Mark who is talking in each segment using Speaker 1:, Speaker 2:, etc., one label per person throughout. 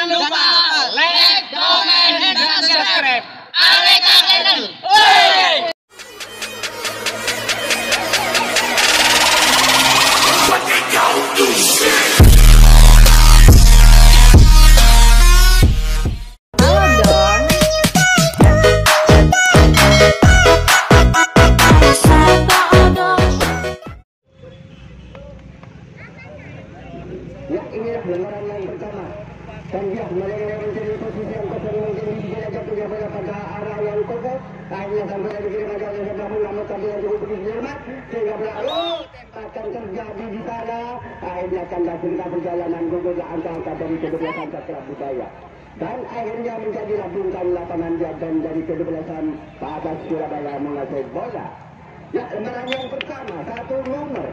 Speaker 1: lupa like, comment, dan subscribe. Aleka Channel. Oi!
Speaker 2: Ya, inilah lembaran yang pertama. Dan dia mereka mencari posisi yang kosong mungkin dia jatuh dia pada arah yang kosong. Akhirnya sampai dari kiri maka dia namun sampai yang cukup begitu cermat sehingga berlalu akan terjadi di sana. Akhirnya tanda cerita perjalanan gugur angka-angka dari kedebelasan Cakra Budaya. Dan akhirnya menjadilah bintang lapangan dan dari kedebelasan Pak Atas Surabaya menguasai bola. Ya, lembaran yang pertama satu nomor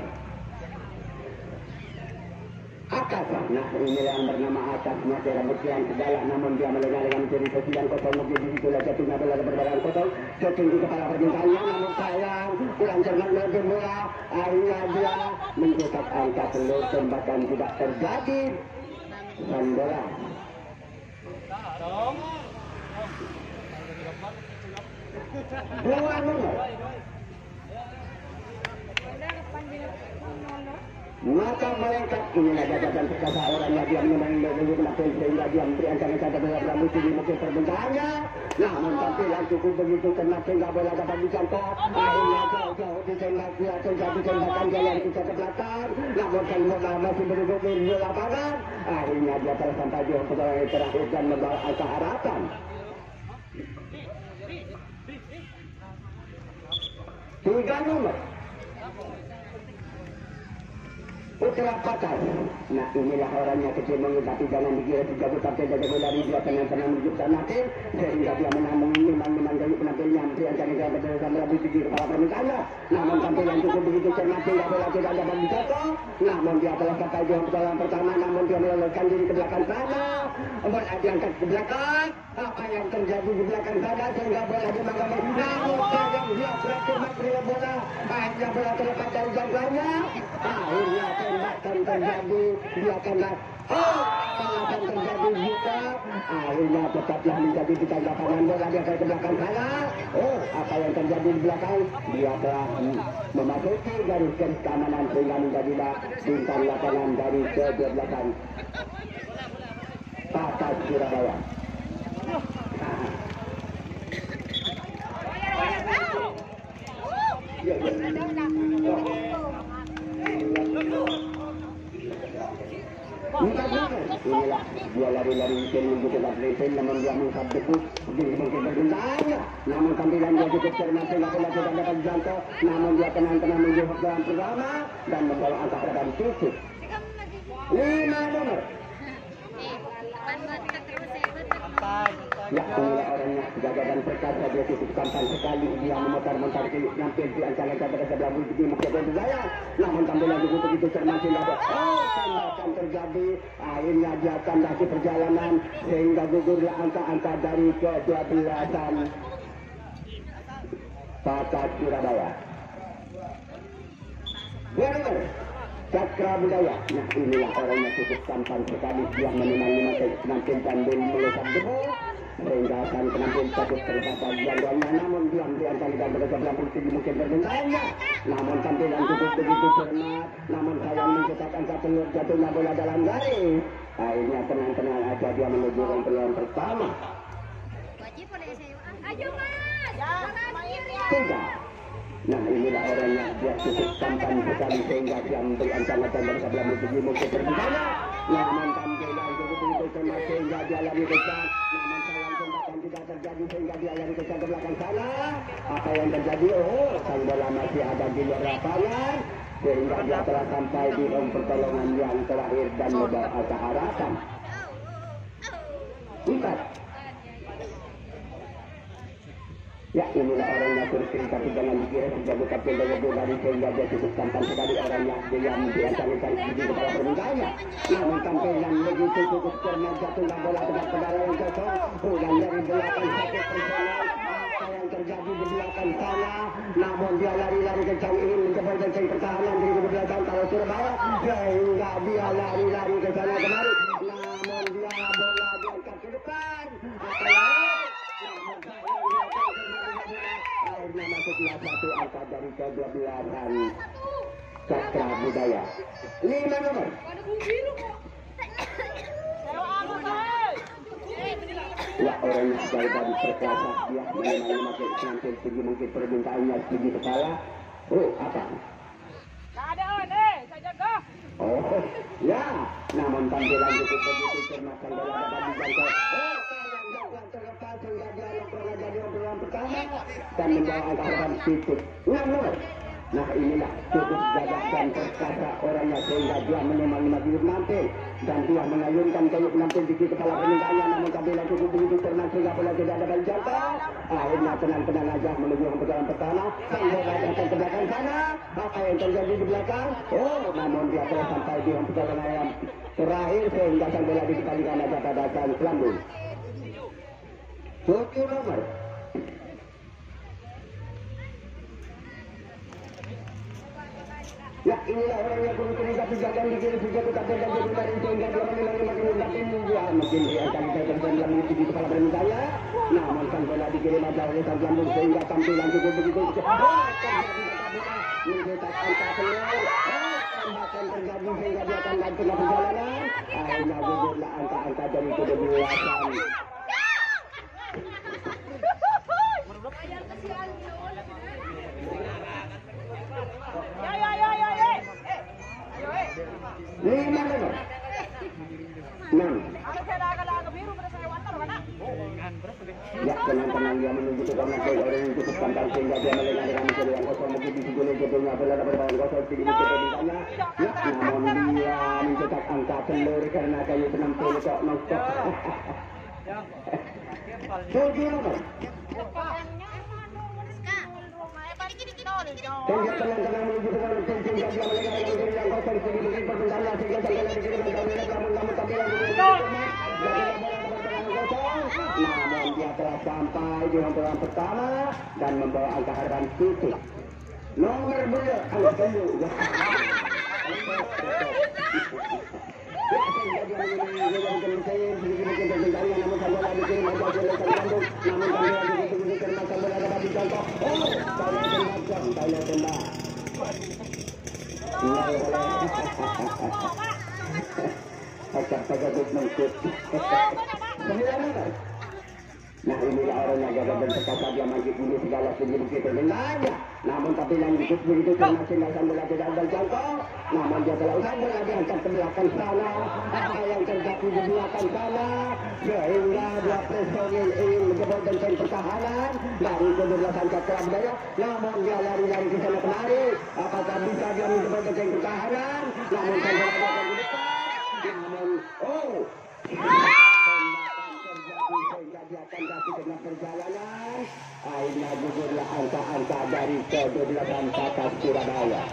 Speaker 2: Akas. Nah, ini yang bernama Akas, masih rambut yang segala, namun dia melengah-lengah mencari posisi yang kosong, mungkin di situ jatuhnya bola berbadan kosong, setinggi kepala perbincangannya, namun sayang, kurang cermat melakukan bola, akhirnya dia mencetak angka telur, tembakan tidak terjadi, dan bola. Dua nomor. Maka melengkap inilah gagasan perkasa orangnya dia menemani lebih kenapa sehingga dia memberi ancaman bola rambut di musim perbincangannya. Namun tampilan cukup begitu kena sehingga bola dapat dicontoh. Akhirnya jauh-jauh ditembak dia terjadi tembakan dia yang bisa ke belakang. Namun kan bola masih berduduk di lapangan. Akhirnya dia telah sampai di putaran terakhir dan membawa angka harapan. Tiga nomor. Putra Patar. Nah, inilah orangnya kecil mengikuti jangan dikira dijago partai jago lari dia tenang-tenang menuju sana sehingga dia menambung memang dari penampilnya yang cari saya bersama Rabu di kepala permintaannya. Namun tampilan cukup begitu cermat sehingga bola tidak dapat dijatuh. Namun dia telah sampai di putaran pertama, namun dia meloloskan diri ke belakang sana. Bola diangkat ke belakang. Apa yang terjadi di belakang sana sehingga bola dimakan. Namun sayang dia berhasil menerima bola. Akhirnya bola terlepas dari jangkauannya. Akhirnya tembakan terjadi, dia kena tembakan terjadi juga. Akhirnya tetaplah menjadi di lapangan bola dia ke belakang sana. Apa yang terjadi di belakang? Dia telah memasuki garis keamanan sehingga menjadilah bintang lapangan dari ke-12 Patas Surabaya. Inilah dia lari-lari menuju ke belakang, namun dia mengusap debu mungkin berbintangnya. Namun tampilan dia cukup cermat sehingga bola tidak dapat jatuh. Namun dia tenang-tenang menuju ke dalam pertama dan membawa angka harapan tutup. 5 nomor. Ya, inilah orangnya gagasan perkasa dia cukup tampan sekali. Dia memutar-mutar nampil di antara pada sebelah di muka Jaya. Namun tampilan cukup begitu cermat sehingga tembakan terjadi. Akhirnya dia tandasi perjalanan sehingga gugurlah angka-angka dari ke-12 Patas Surabaya. Winner Cakra Budaya. Nah, inilah orangnya cukup tampan sekali. Dia menemani penampil dan melesat debu sehingga akan penampil cukup terbatas jangkauannya. Namun diam di antara pada sebelah posisi mungkin berbintangnya. Namun tampilan cukup begitu cermat. Namun sayang mencetak angka telur jatuhnya bola dalam garis. Akhirnya tenang-tenang aja dia menuju peluang pertama.
Speaker 3: Ayo mas,
Speaker 2: Tiga. Nah, inilah orangnya dia cukup tampan sekali sehingga dia memberi ancaman dari sebelah posisi mungkin berbintangnya. Namun tampilan cukup begitu cermat sehingga dia lari kejar. Namun sayang tembakan tidak terjadi sehingga dia lari kejar ke belakang sana. Apa yang terjadi? Sang bola masih ada di luar lapangan sehingga dia telah sampai di pertolongan yang terakhir dan membawa angka harapan. 4. Ya, inilah orangnya kursi, tapi jangan dikira sebagai kapten dari dari sehingga dia cukup tampan sekali orangnya. Dia membiasakan di kepala permintaannya. Namun tampilan begitu cukup cermat jatuhlah bola tepat pada yang kosong. Pulang dari belakang satu personal. Apa yang terjadi di belakang sana? Namun dia lari-lari kencang ingin mencoba kencang pertahanan dari belakang kalau Surabaya. Sehingga dia lari-lari ke sana kemari. Namun dia bola dia Akhirnya masuklah satu angka dari ke-12an Cakra Budaya. 5 nomor. Ya, orangnya dari perkasa dia memang makin tampil tinggi mungkin permintaannya tinggi kepala. Oh, apa?
Speaker 1: Saya jaga.
Speaker 2: Oh, ya. Namun tampilan cukup begitu cermakan dalam dapat dijangkau. Oh, yang terlepas hingga dialog jadi obrolan pertama dan membawa angka harapan titik 6 nomor. Nah, inilah cukup gagah dan perkasa orangnya sehingga dia memang maju nampil dan dia mengayunkan kayu nampil di kepala permintaannya, namun tampilan cukup begitu cermat sehingga bola tidak dapat dijangkau. Akhirnya tenang-tenang aja menuju ke putaran pertama dan bola datang ke belakang sana. Apa yang terjadi di belakang? Oh, namun dia telah sampai di putaran yang terakhir sehingga sang bola dikembalikan aja pada sang Lambung. 7 nomor. Ya, inilah orang yang kulit tapi gagal di kiri juga tetap bergantung dari sehingga dia menilai makin makin dia mungkin dia akan terjadi dalam di kepala permintaannya. Namun sang bola dikirim aja oleh sang Lambung sehingga tampilan cukup begitu. Mencetak angka telur. Tembakan terjadi sehingga dia akan lanjut perjalanan. Akhirnya gugurlah angka-angka dari ke-12an. Lima nomor. 6. Ya, tenang-tenang dia menuju ke kanan orang yang cukup pantang sehingga dia melengah dengan mencari yang kosong mungkin di sini jatuhnya bola dapat bawaan kosong tinggi ditanya. Ya, namun dia mencetak angka telur karena kayu penampil kok nonstop. 7 nomor. Sehingga tenang-tenang menuju ke kanan sehingga dia melengah dengan mencari yang kosong tinggi mungkin pertentangnya sehingga sampai lagi dikirim namun tampilan namun dia telah sampai di putaran pertama dan membawa angka harapan titik. Nomor beliau angka 7. Nah, inilah orang yang jaga dan perkasa dia maju dulu segala segi begitu dengannya. Namun tapi yang ikut begitu karena tinggalkan bola tidak ada jangkau. Namun dia telah usai bola diangkat ke belakang sana. Apa yang terjadi di belakang sana sehingga dia personil ingin menjebol benteng pertahanan dari ke-12an Cakra Budaya. Namun dia lari-lari ke sana kemari. Apakah bisa dia menjebol benteng pertahanan? Namun kan bola datang di depan. Namun sehingga dia akan kasih dengan perjalanan. Akhirnya gugurlah angka-angka dari ke-12an Cakra Surabaya.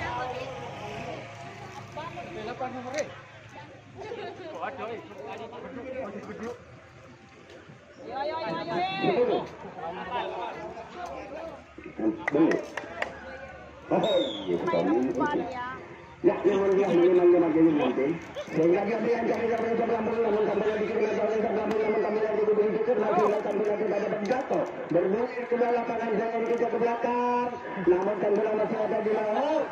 Speaker 2: Ya, namun dia memang jadi nanti sehingga dia beriancam namun kembali dikirim oleh namun kembali dibutuhkan masih kembali tidak dapat jatuh bergulir ke lapangan jaya dikejar ke belakang namun bola masih ada di laut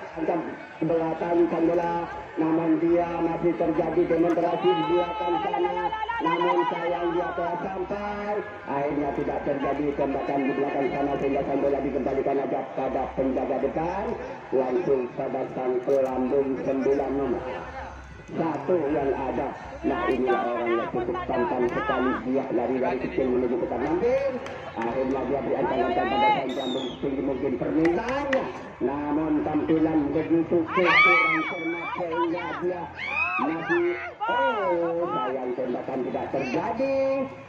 Speaker 2: belakang bola namun dia masih terjadi demonstrasi di belakang sana namun sayang dia telah sampai akhirnya tidak terjadi tembakan di belakang sana sehingga bola dikembalikan aja pada penjaga depan langsung pada sang Lambung 9 nomor 1 yang ada. Nah, inilah orang yang cukup pantang sekali dia lari-lari kecil menuju ke nampil. Akhirnya dia diantarkan pada sang Lambung tinggi mungkin permintaannya. Namun tampilan begitu kurang cermat sehingga dia masih sayang tembakan tidak terjadi.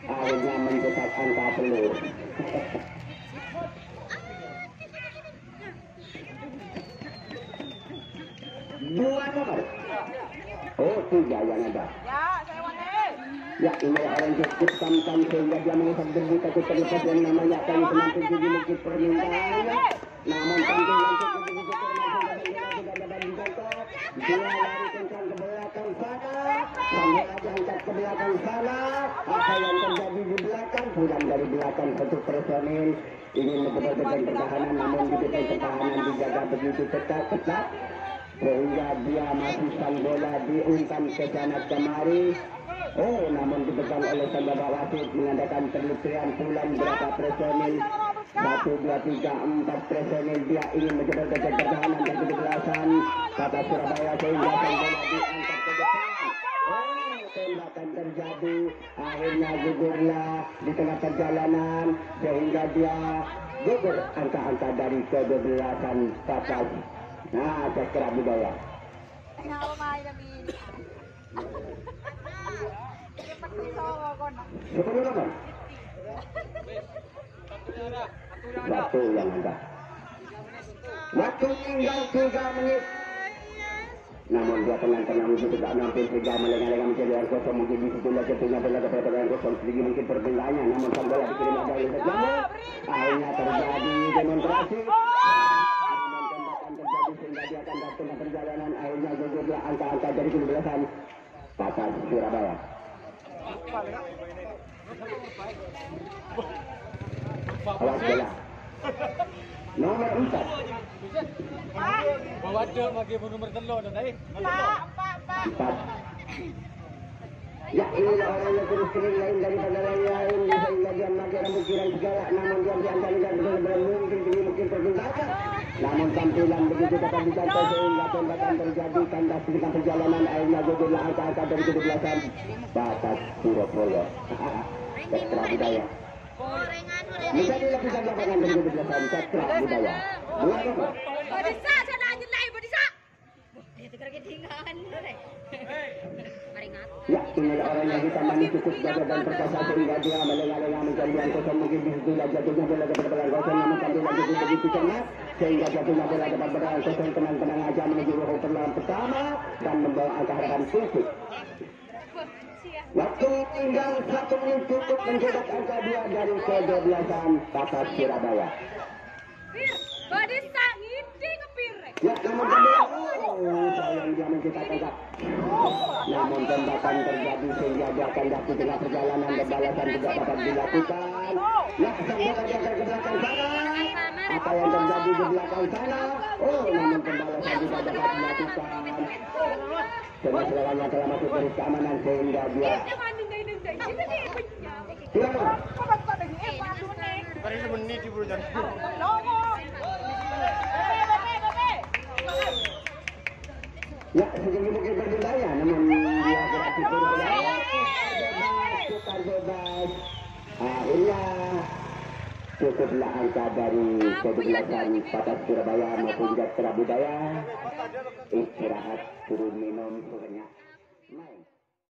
Speaker 2: Akhirnya mencetak angka telur. 2 nomor. Oh, 3 yang ada.
Speaker 1: Ya, saya wangi.
Speaker 2: Ya, ini orang cukup tampan sehingga dia mengusap debu takut terlepas yang namanya kayu penantu gigi mungkin permintaannya. Namun tampilan cukup begitu termasuk tidak dapat dijangkau. Dia lari kencang ke belakang sana. Sambil aja angkat ke belakang. belakang sana. Apa yang terjadi di belakang? Pulang dari belakang satu personil ingin mencoba benteng pertahanan, namun di benteng pertahanan dijaga begitu ketat sehingga dia masukkan bola diungkam ke sana kemari. Oh, namun dipegang oleh saudara wasit mengadakan penelusuran pulang berapa personil. 1, 2, 3, 4 personil dia ingin mencoba benteng pertahanan dan kejelasan kata Surabaya sehingga bola diangkat ke depan. Oh, tembakan terjadi, akhirnya gugurlah di tengah perjalanan sehingga dia gugur angka-angka dari ke-12an Patas. Nah, Cakra Budaya. Sepuluh nomor. Waktu yang ada. Waktu tinggal 3 menit. Namun dia tenang-tenang itu tidak nampil sehingga melengah-lengah menjadi yang kosong. Mungkin di situ lagi punya bola kepada yang kosong sedikit mungkin perpindahannya. Namun sang bola dikirim ada oleh Jamu. Akhirnya terjadi demonstrasi. Namun tembakan terjadi sehingga dia akan datang ke perjalanan. Akhirnya gugurlah angka-angka dari ke-12an Patas Surabaya. Awas bola. Nomor 4.
Speaker 3: Bawa dia bagi nomor telur dan naik.
Speaker 2: 4. Ya, inilah orang yang terus-terus lain daripada lain sehingga dia memakai rambut kirang segala, namun dia diantaranya benar-benar mungkin terpindahan. Namun tampilan begitu dapat dicapai sehingga tembakan terjadi kandas di tengah perjalanan. Akhirnya gugurlah angka-angka dari ke-12an Patas Surabaya. Cakra Budaya. Bisa dilakukan lapangan dari ke-12an Cakra Budaya. 2 nomor.
Speaker 4: Badisa, sana aja lah, Badisa. Itu kerja tinggalan deh.
Speaker 2: Ya, inilah orang yang hitamani cukup jaga dan perkasa sehingga dia melengah-lengah mencari yang kosong. Mungkin di situ jatuhnya bola dapat berang kosong, namun tampilan cukup begitu cermat sehingga jatuhnya bola dapat berang kosong. Tenang-tenang aja menuju babak perlawanan pertama dan membawa angka harapan suci. Waktu tinggal 1 menit cukup mencetak angka 2 dari ke-12an Patas Surabaya.
Speaker 4: Badisa ngidi kepir.
Speaker 2: Ya, namun sayang dia mencetak angka. Namun tembakan terjadi sehingga dia akan jatuh tengah perjalanan dan balasan tidak dapat dilakukan. Ya, sang bola dia akan ke belakang sana. Apa yang terjadi di belakang sana? Oh, namun pembalasan tidak dapat dilakukan. Sebenarnya telah masuk garis keamanan sehingga dia tidak mau.
Speaker 3: Hari ini menit di bulan.
Speaker 2: Ya, sejauh mungkin berbedanya, namun dia berarti berbeda. Bebas. Akhirnya cukuplah angka dari ke-12an Patas Surabaya maupun Cakra Budaya. Istirahat, turun minum, banyak main.